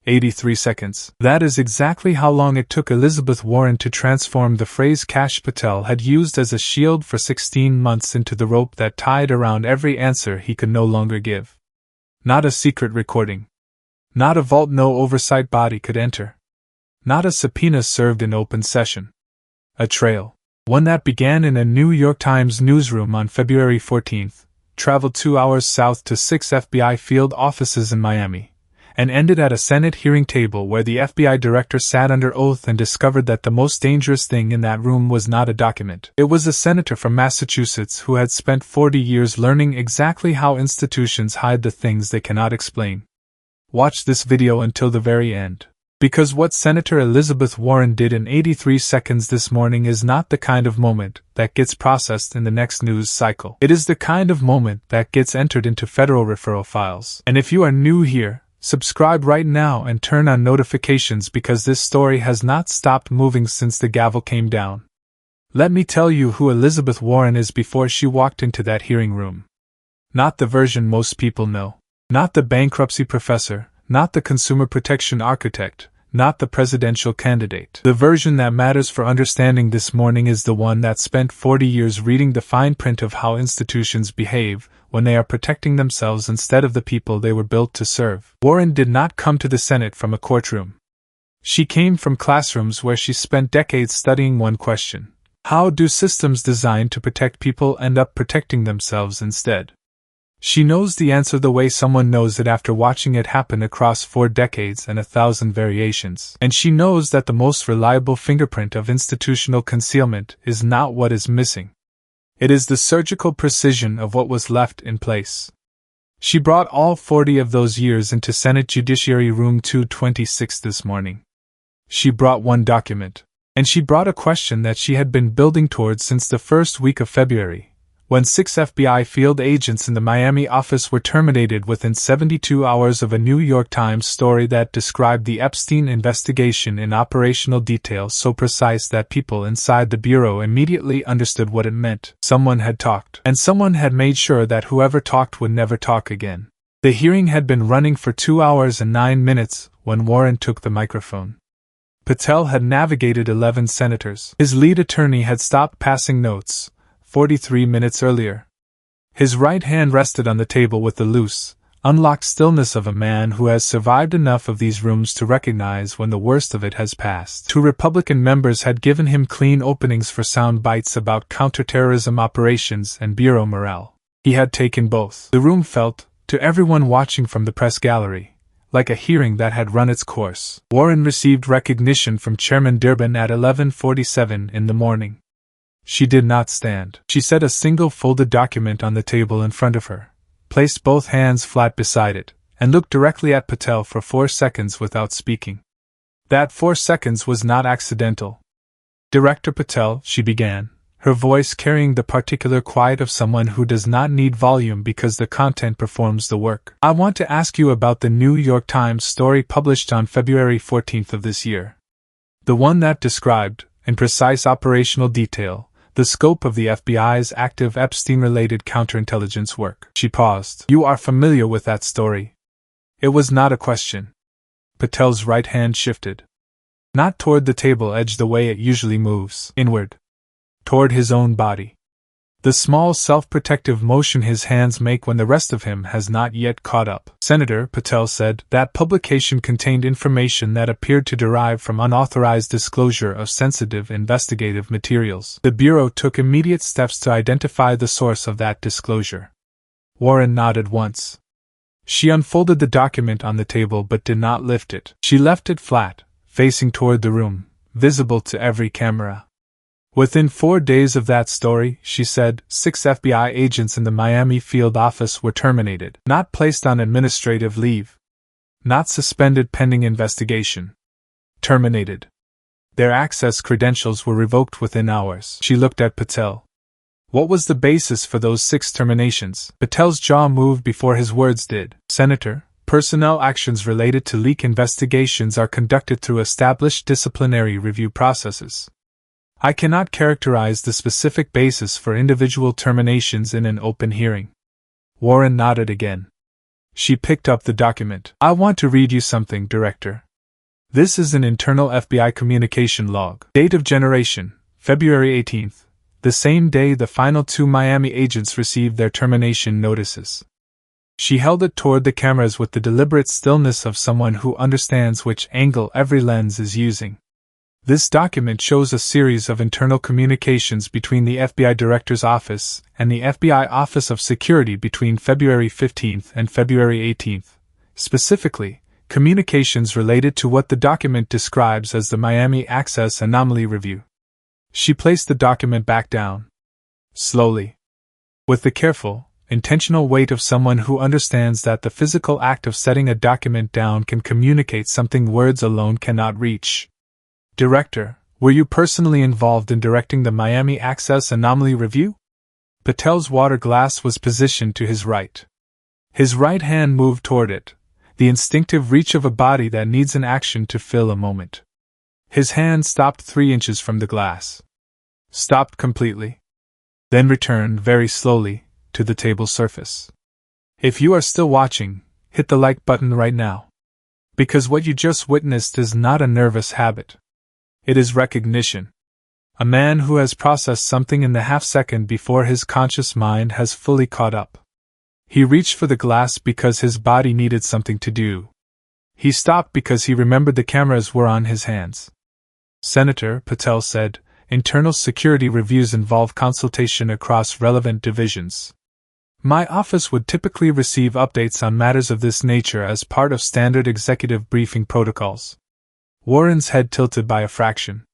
83 seconds. That is exactly how long it took Elizabeth Warren to transform the phrase Kash Patel had used as a shield for 16 months into the rope that tied around every answer he could no longer give. Not a secret recording. Not a vault no oversight body could enter. Not a subpoena served in open session. A trail. One that began in a New York Times newsroom on February 14th, traveled 2 hours south to 6 FBI field offices in Miami, and ended at a Senate hearing table where the FBI director sat under oath and discovered that the most dangerous thing in that room was not a document. It was a senator from Massachusetts who had spent 40 years learning exactly how institutions hide the things they cannot explain. Watch this video until the very end. Because what Senator Elizabeth Warren did in 83 seconds this morning is not the kind of moment that gets processed in the next news cycle. It is the kind of moment that gets entered into federal referral files. And if you are new here, subscribe right now and turn on notifications because this story has not stopped moving since the gavel came down. Let me tell you who Elizabeth Warren is before she walked into that hearing room. Not the version most people know. Not the bankruptcy professor, not the consumer protection architect, not the presidential candidate. The version that matters for understanding this morning is the one that spent 40 years reading the fine print of how institutions behave when they are protecting themselves instead of the people they were built to serve. Warren did not come to the Senate from a courtroom. She came from classrooms where she spent decades studying one question: how do systems designed to protect people end up protecting themselves instead? She knows the answer the way someone knows it after watching it happen across 4 decades and 1,000 variations. And she knows that the most reliable fingerprint of institutional concealment is not what is missing. It is the surgical precision of what was left in place. She brought all 40 of those years into Senate Judiciary Room 226 this morning. She brought one document. And she brought a question that she had been building towards since the first week of February, when 6 FBI field agents in the Miami office were terminated within 72 hours of a New York Times story that described the Epstein investigation in operational detail so precise that people inside the bureau immediately understood what it meant. Someone had talked, and someone had made sure that whoever talked would never talk again. The hearing had been running for 2 hours and 9 minutes when Warren took the microphone. Patel had navigated 11 senators. His lead attorney had stopped passing notes 43 minutes earlier. His right hand rested on the table with the loose, unlocked stillness of a man who has survived enough of these rooms to recognize when the worst of it has passed. 2 Republican members had given him clean openings for sound bites about counterterrorism operations and bureau morale. He had taken both. The room felt, to everyone watching from the press gallery, like a hearing that had run its course. Warren received recognition from Chairman Durbin at 11:47 in the morning. She did not stand. She set a single folded document on the table in front of her, placed both hands flat beside it, and looked directly at Patel for 4 seconds without speaking. That 4 seconds was not accidental. "Director Patel," she began, her voice carrying the particular quiet of someone who does not need volume because the content performs the work. "I want to ask you about the New York Times story published on February 14th of this year. The one that described, in precise operational detail, the scope of the FBI's active Epstein-related counterintelligence work." She paused. "You are familiar with that story?" It was not a question. Patel's right hand shifted. Not toward the table edge the way it usually moves, inward. Toward his own body. The small self-protective motion his hands make when the rest of him has not yet caught up. "Senator," Patel said, "that publication contained information that appeared to derive from unauthorized disclosure of sensitive investigative materials. The Bureau took immediate steps to identify the source of that disclosure." Warren nodded once. She unfolded the document on the table but did not lift it. She left it flat, facing toward the room, visible to every camera. "Within 4 days of that story," she said, 6 FBI agents in the Miami field office were terminated, not placed on administrative leave, not suspended pending investigation. Terminated. Their access credentials were revoked within hours. She looked at Patel. "What was the basis for those 6 terminations?" Patel's jaw moved before his words did. "Senator, personnel actions related to leak investigations are conducted through established disciplinary review processes. I cannot characterize the specific basis for individual terminations in an open hearing." Warren nodded again. She picked up the document. I want to read you something, Director. This is an internal FBI communication log. Date of generation, February 18th, the same day the final 2 Miami agents received their termination notices. She held it toward the cameras with the deliberate stillness of someone who understands which angle every lens is using. This document shows a series of internal communications between the FBI Director's Office and the FBI Office of Security between February 15th and February 18th, specifically, communications related to what the document describes as the Miami Access Anomaly Review. She placed the document back down. Slowly. With the careful, intentional weight of someone who understands that the physical act of setting a document down can communicate something words alone cannot reach. Director, were you personally involved in directing the Miami Access Anomaly Review? Patel's water glass was positioned to his right. His right hand moved toward it, the instinctive reach of a body that needs an action to fill a moment. His hand stopped 3 inches from the glass. Stopped completely. Then returned very slowly to the table surface. If you are still watching, hit the like button right now. Because what you just witnessed is not a nervous habit. It is recognition. A man who has processed something in the half-second before his conscious mind has fully caught up. He reached for the glass because his body needed something to do. He stopped because he remembered the cameras were on his hands. Senator, Patel said, internal security reviews involve consultation across relevant divisions. My office would typically receive updates on matters of this nature as part of standard executive briefing protocols. Warren's head tilted by a fraction.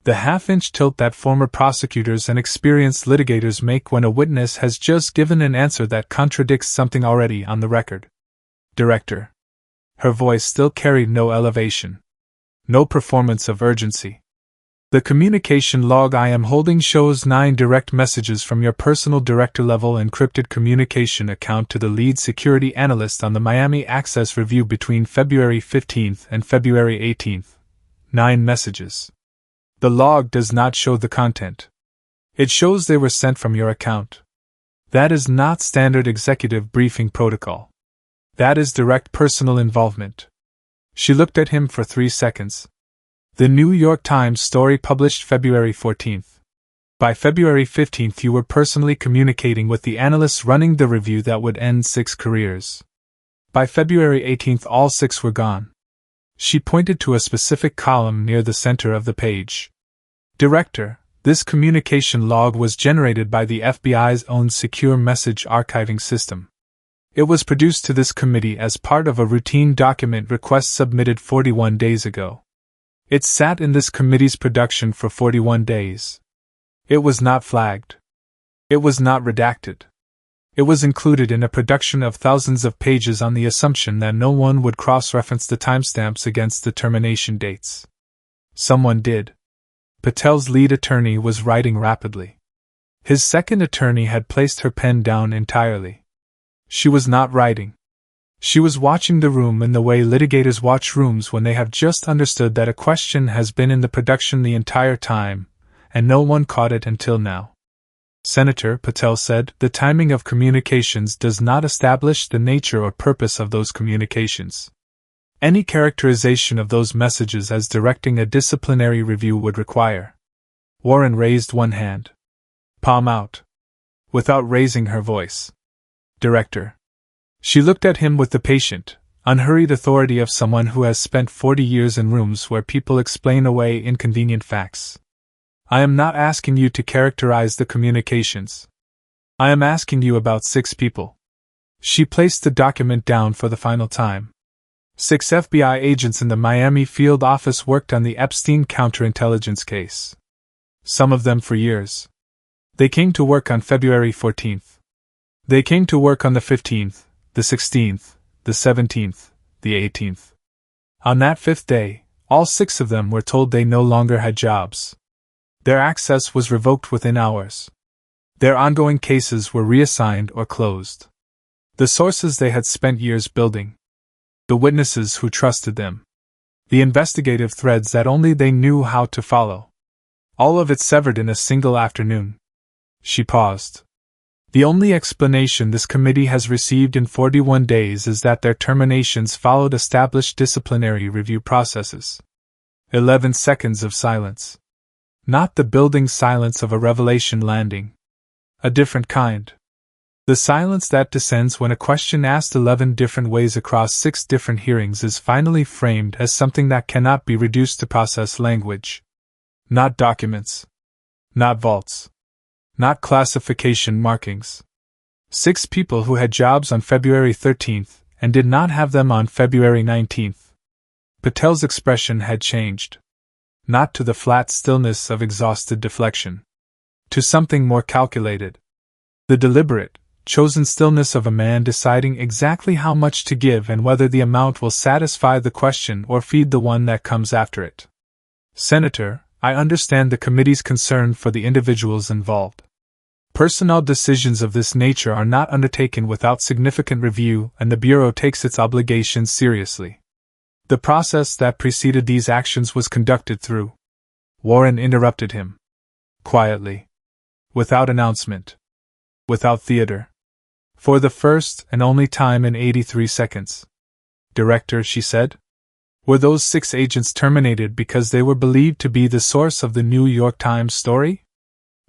The half-inch tilt that former prosecutors and experienced litigators make when a witness has just given an answer that contradicts something already on the record. Director. Her voice still carried no elevation. No performance of urgency. The communication log I am holding shows 9 direct messages from your personal director-level encrypted communication account to the lead security analyst on the Miami Access Review between February 15th and February 18th. 9 messages. The log does not show the content. It shows they were sent from your account. That is not standard executive briefing protocol. That is direct personal involvement. She looked at him for 3 seconds. The New York Times story published February 14th. By February 15th you were personally communicating with the analysts running the review that would end 6 careers. By February 18th all 6 were gone. She pointed to a specific column near the center of the page. Director, this communication log was generated by the FBI's own secure message archiving system. It was produced to this committee as part of a routine document request submitted 41 days ago. It sat in this committee's production for 41 days. It was not flagged. It was not redacted. It was included in a production of thousands of pages on the assumption that no one would cross-reference the timestamps against the termination dates. Someone did. Patel's lead attorney was writing rapidly. His second attorney had placed her pen down entirely. She was not writing. She was watching the room in the way litigators watch rooms when they have just understood that a question has been in the production the entire time, and no one caught it until now. Senator, Patel said, the timing of communications does not establish the nature or purpose of those communications. Any characterization of those messages as directing a disciplinary review would require. Warren raised one hand. Palm out. Without raising her voice. Director. She looked at him with the patient, unhurried authority of someone who has spent 40 years in rooms where people explain away inconvenient facts. I am not asking you to characterize the communications. I am asking you about 6 people. She placed the document down for the final time. 6 FBI agents in the Miami field office worked on the Epstein counterintelligence case. Some of them for years. They came to work on February 14th. They came to work on the 15th. The 16th, the 17th, the 18th. On that 5th day, all 6 of them were told they no longer had jobs. Their access was revoked within hours. Their ongoing cases were reassigned or closed. The sources they had spent years building. The witnesses who trusted them. The investigative threads that only they knew how to follow. All of it severed in a single afternoon. She paused. The only explanation this committee has received in 41 days is that their terminations followed established disciplinary review processes. 11 seconds of silence. Not the building silence of a revelation landing. A different kind. The silence that descends when a question asked 11 different ways across 6 different hearings is finally framed as something that cannot be reduced to process language. Not documents. Not vaults. Not classification markings. 6 people who had jobs on February 13th and did not have them on February 19th. Patel's expression had changed. Not to the flat stillness of exhausted deflection. To something more calculated. The deliberate, chosen stillness of a man deciding exactly how much to give and whether the amount will satisfy the question or feed the one that comes after it. Senator, I understand the committee's concern for the individuals involved. Personnel decisions of this nature are not undertaken without significant review, and the Bureau takes its obligations seriously. The process that preceded these actions was conducted through. Warren interrupted him. Quietly. Without announcement. Without theater. For the first and only time in 83 seconds. Director, she said. Were those 6 agents terminated because they were believed to be the source of the New York Times story?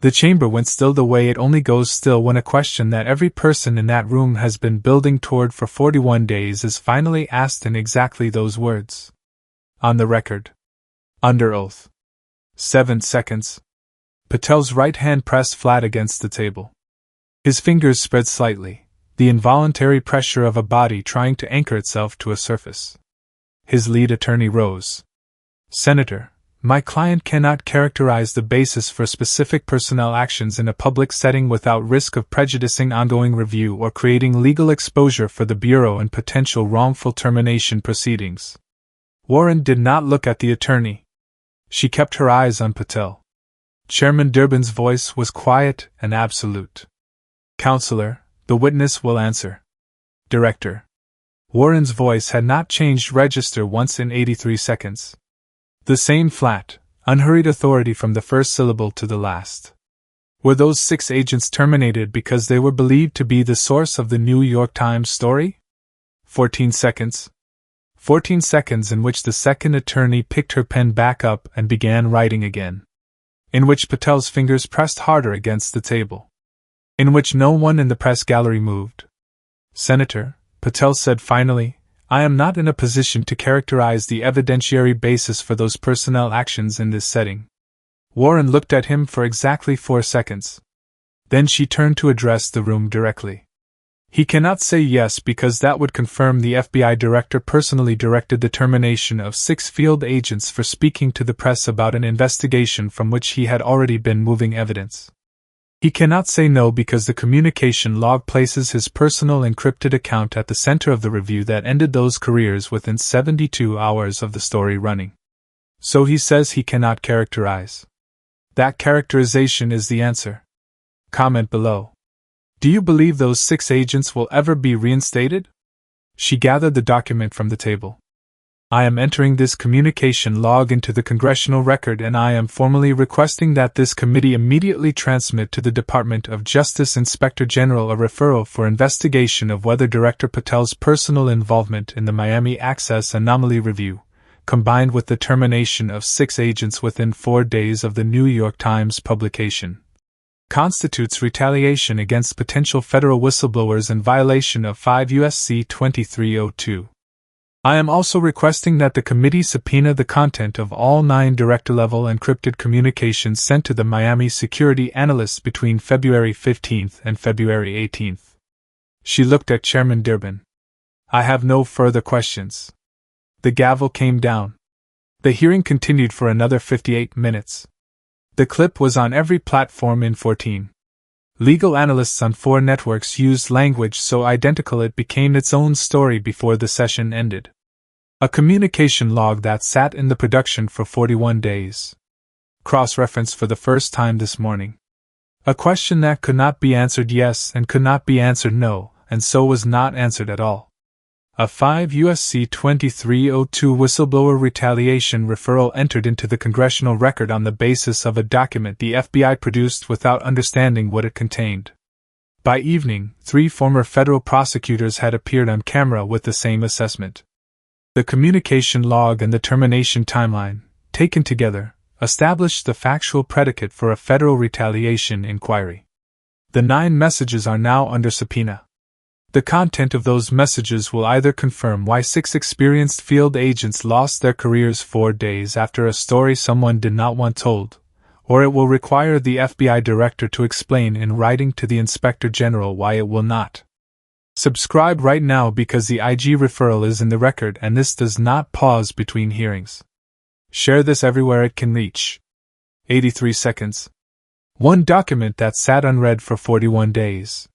The chamber went still the way it only goes still when a question that every person in that room has been building toward for 41 days is finally asked in exactly those words. On the record. Under oath. 7 seconds. Patel's right hand pressed flat against the table. His fingers spread slightly, the involuntary pressure of a body trying to anchor itself to a surface. His lead attorney rose. Senator, my client cannot characterize the basis for specific personnel actions in a public setting without risk of prejudicing ongoing review or creating legal exposure for the Bureau and potential wrongful termination proceedings. Warren did not look at the attorney. She kept her eyes on Patel. Chairman Durbin's voice was quiet and absolute. Counselor, the witness will answer. Director. Warren's voice had not changed register once in 83 seconds. The same flat, unhurried authority from the first syllable to the last. Were those 6 agents terminated because they were believed to be the source of the New York Times story? 14 seconds. 14 seconds in which the second attorney picked her pen back up and began writing again. In which Patel's fingers pressed harder against the table. In which no one in the press gallery moved. Senator, Patel said finally, I am not in a position to characterize the evidentiary basis for those personnel actions in this setting. Warren looked at him for exactly 4 seconds. Then she turned to address the room directly. He cannot say yes because that would confirm the FBI director personally directed the termination of 6 field agents for speaking to the press about an investigation from which he had already been moving evidence. He cannot say no because the communication log places his personal encrypted account at the center of the review that ended those careers within 72 hours of the story running. So he says he cannot characterize. That characterization is the answer. Comment below. Do you believe those 6 agents will ever be reinstated? She gathered the document from the table. I am entering this communication log into the congressional record and I am formally requesting that this committee immediately transmit to the Department of Justice Inspector General a referral for investigation of whether Director Patel's personal involvement in the Miami Access Anomaly Review, combined with the termination of 6 agents within 4 days of the New York Times publication, constitutes retaliation against potential federal whistleblowers in violation of 5 U.S.C. 2302. I am also requesting that the committee subpoena the content of all 9 director-level encrypted communications sent to the Miami security analysts between February 15th and February 18th. She looked at Chairman Durbin. I have no further questions. The gavel came down. The hearing continued for another 58 minutes. The clip was on every platform in 14. Legal analysts on 4 networks used language so identical it became its own story before the session ended. A communication log that sat in the production for 41 days. Cross-referenced for the first time this morning. A question that could not be answered yes and could not be answered no, and so was not answered at all. A 5 U.S.C. 2302 whistleblower retaliation referral entered into the congressional record on the basis of a document the FBI produced without understanding what it contained. By evening, 3 former federal prosecutors had appeared on camera with the same assessment. The communication log and the termination timeline, taken together, established the factual predicate for a federal retaliation inquiry. The 9 messages are now under subpoena. The content of those messages will either confirm why 6 experienced field agents lost their careers 4 days after a story someone did not want told, or it will require the FBI director to explain in writing to the Inspector General why it will not. Subscribe right now because the IG referral is in the record and this does not pause between hearings. Share this everywhere it can reach. 83 seconds. 1 document that sat unread for 41 days.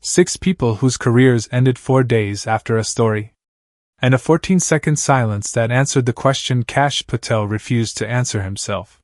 6 people whose careers ended 4 days after a story. And a 14-second silence that answered the question Kash Patel refused to answer himself.